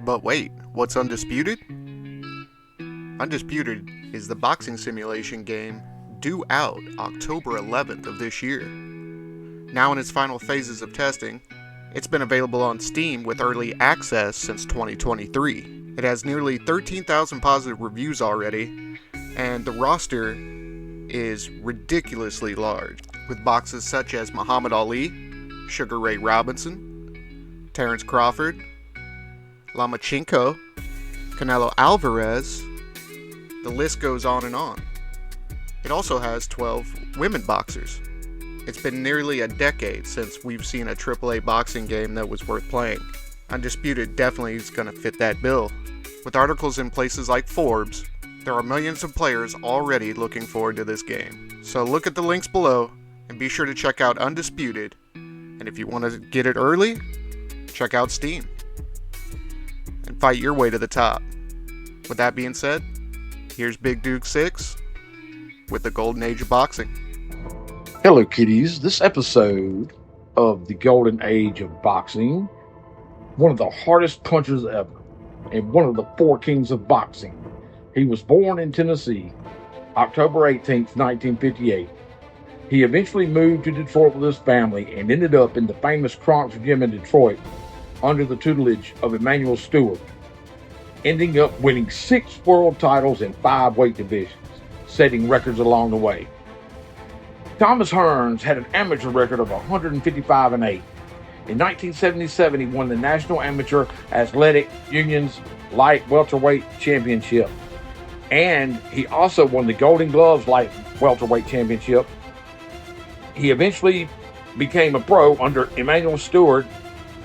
But wait, what's Undisputed? Undisputed is the boxing simulation game due out October 11th of this year. Now in its final phases of testing, it's been available on Steam with early access since 2023. It has nearly 13,000 positive reviews already, and the roster is ridiculously large, with boxes such as Muhammad Ali, Sugar Ray Robinson, Terrence Crawford, Lomachenko, Canelo Alvarez. The list goes on and on. It also has 12 women boxers. It's been nearly a decade since we've seen a AAA boxing game that was worth playing. Undisputed definitely is going to fit that bill. With articles in places like Forbes, there are millions of players already looking forward to this game. So look at the links below and be sure to check out Undisputed. And if you want to get it early, check out Steam and fight your way to the top. With that being said, here's Big Duke 6 with the Golden Age of Boxing. Hello, kiddies. This episode of the Golden Age of Boxing, one of the hardest punchers ever, and one of the four kings of boxing. He was born in Tennessee, October 18th, 1958. He eventually moved to Detroit with his family and ended up in the famous Kronk's Gym in Detroit under the tutelage of Emanuel Stewart, ending up winning 6 world titles in 5 weight divisions, setting records along the way. Thomas Hearns had an amateur record of 155-8. In 1977, he won the National Amateur Athletic Union's Light Welterweight Championship. And he also won the Golden Gloves Light Welterweight Championship. He eventually became a pro under Emanuel Stewart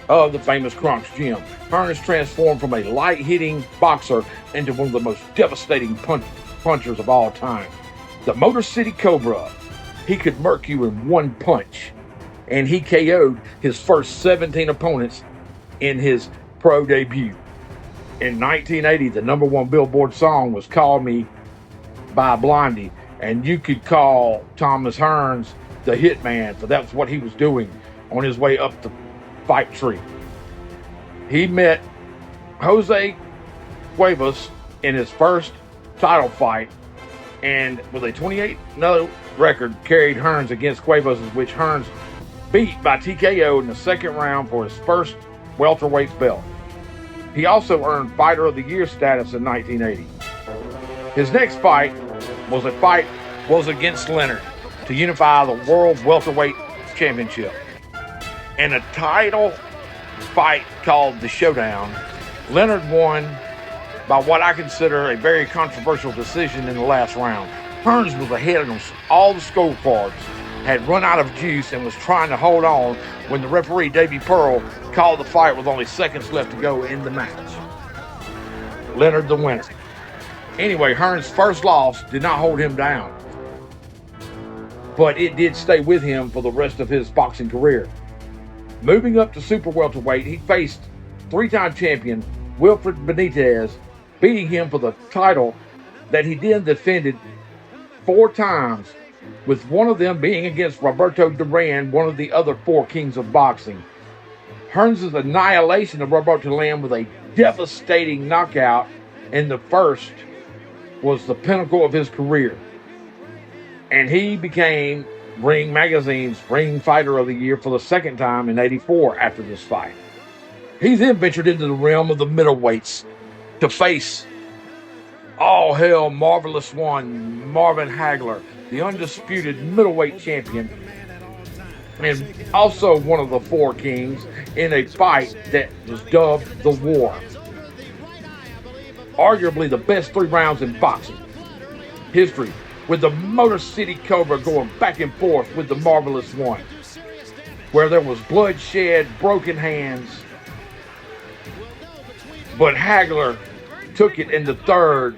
of the famous Kronk's Gym. Hearns transformed from a light-hitting boxer into one of the most devastating punchers of all time. The Motor City Cobra. He could murk you in one punch, and he KO'd his first 17 opponents in his pro debut. In 1980, the #1 Billboard song was Call Me by Blondie, and you could call Thomas Hearns the Hitman, for that's what he was doing on his way up the fight tree. He met Jose Cuevas in his first title fight, and with a 28-0 record carried Hearns against Cuevas, which Hearns beat by TKO in the second round for his first welterweight belt. He also earned Fighter of the Year status in 1980. His next fight was against Leonard to unify the World Welterweight Championship. In a title fight called the Showdown, Leonard won by what I consider a very controversial decision in the last round. Hearns was ahead on all the scorecards, had run out of juice, and was trying to hold on when the referee, Davey Pearl, called the fight with only seconds left to go in the match. Leonard the winner. Anyway, Hearns' first loss did not hold him down, but it did stay with him for the rest of his boxing career. Moving up to super welterweight, he faced 3-time champion Wilfred Benitez, beating him for the title that he then defended 4 times, with one of them being against Roberto Duran, one of the other 4 kings of boxing. Hearns' annihilation of Roberto Duran with a devastating knockout in the first was the pinnacle of his career, and he became Ring Magazine's Ring Fighter of the Year for the second time in '84 after this fight. He then ventured into the realm of the middleweights to face all hell Marvelous One, Marvin Hagler, the undisputed middleweight champion, and also one of the 4 kings, in a fight that was dubbed The War. Arguably the best 3 rounds in boxing history, with the Motor City Cobra going back and forth with the Marvelous One, where there was bloodshed, broken hands, but Hagler took it in the third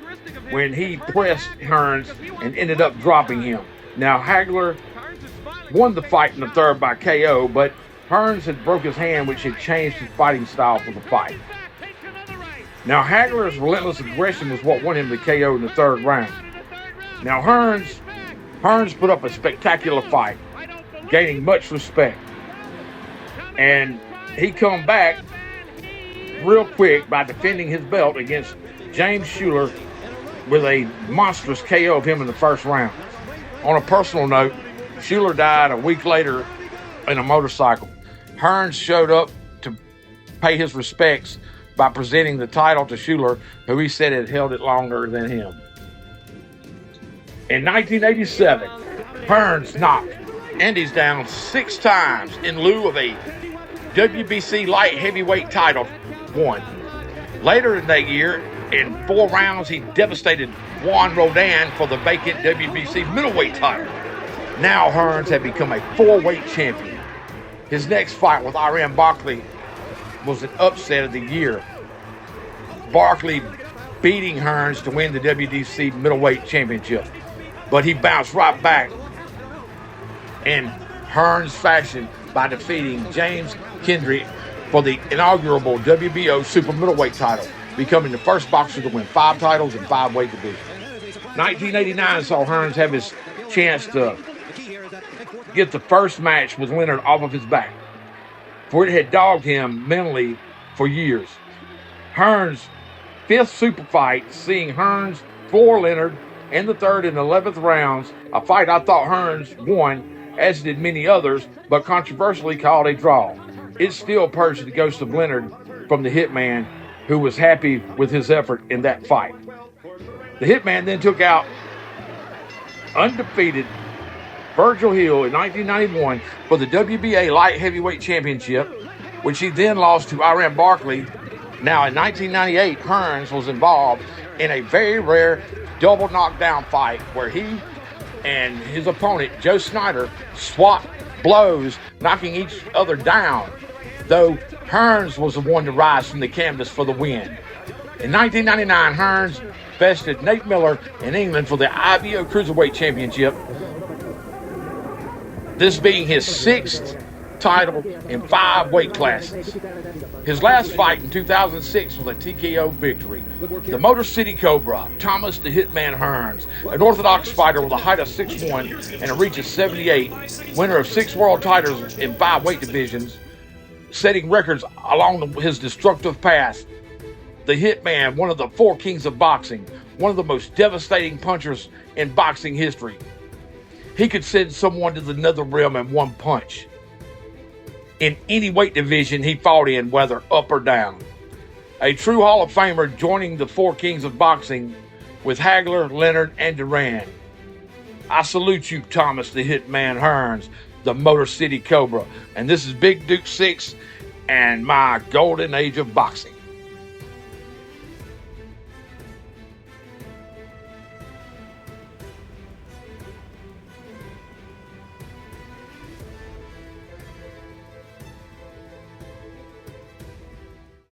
when he pressed Hearns and ended up dropping him. Now, Hagler won the fight in the third by KO, but Hearns had broke his hand, which had changed his fighting style for the fight. Now, Hagler's relentless aggression was what won him the KO in the third round. Now, Hearns put up a spectacular fight, gaining much respect. And he come back real quick by defending his belt against James Schuler with a monstrous KO of him in the first round. On a personal note, Schuler died a week later in a motorcycle. Hearns showed up to pay his respects by presenting the title to Schuler, who he said had held it longer than him. In 1987, Hearns knocked Andes down 6 times in lieu of a WBC light heavyweight title won. Later in that year, in 4 rounds, he devastated Juan Rodan for the vacant WBC middleweight title. Now Hearns had become a 4-weight champion. His next fight with Iran Barkley was an upset of the year. Barkley beating Hearns to win the WBC middleweight championship. But he bounced right back in Hearns fashion by defeating James Kendrick for the inaugural WBO super middleweight title, becoming the first boxer to win 5 titles in 5 weight divisions. 1989 saw Hearns have his chance to get the first match with Leonard off of his back, for it had dogged him mentally for years. Hearns' 5th super fight, seeing Hearns floor Leonard in the 3rd and 11th rounds, a fight I thought Hearns won, as did many others, but controversially called a draw. It still purged the ghost of Leonard from the Hitman, who was happy with his effort in that fight. The Hitman then took out undefeated Virgil Hill in 1991 for the WBA light heavyweight championship, which he then lost to Iran Barkley. Now in 1998, Hearns was involved in a very rare double knockdown fight where he and his opponent, Joe Snyder, swapped blows, knocking each other down, though Hearns was the one to rise from the canvas for the win. In 1999, Hearns bested Nate Miller in England for the IBO Cruiserweight Championship, this being his 6th title in 5 weight classes. His last fight in 2006 was a TKO victory. The Motor City Cobra, Thomas the Hitman Hearns, an orthodox fighter with a height of 6'1" and a reach of 78, winner of 6 world titles in 5 weight divisions, setting records along his destructive path. The Hitman, one of the 4 kings of boxing, one of the most devastating punchers in boxing history. He could send someone to the nether realm in one punch. In any weight division he fought in, whether up or down. A true Hall of Famer, joining the 4 kings of boxing with Hagler, Leonard, and Duran. I salute you, Thomas the Hitman Hearns, the Motor City Cobra. And this is Big Duke 6 and my golden age of boxing.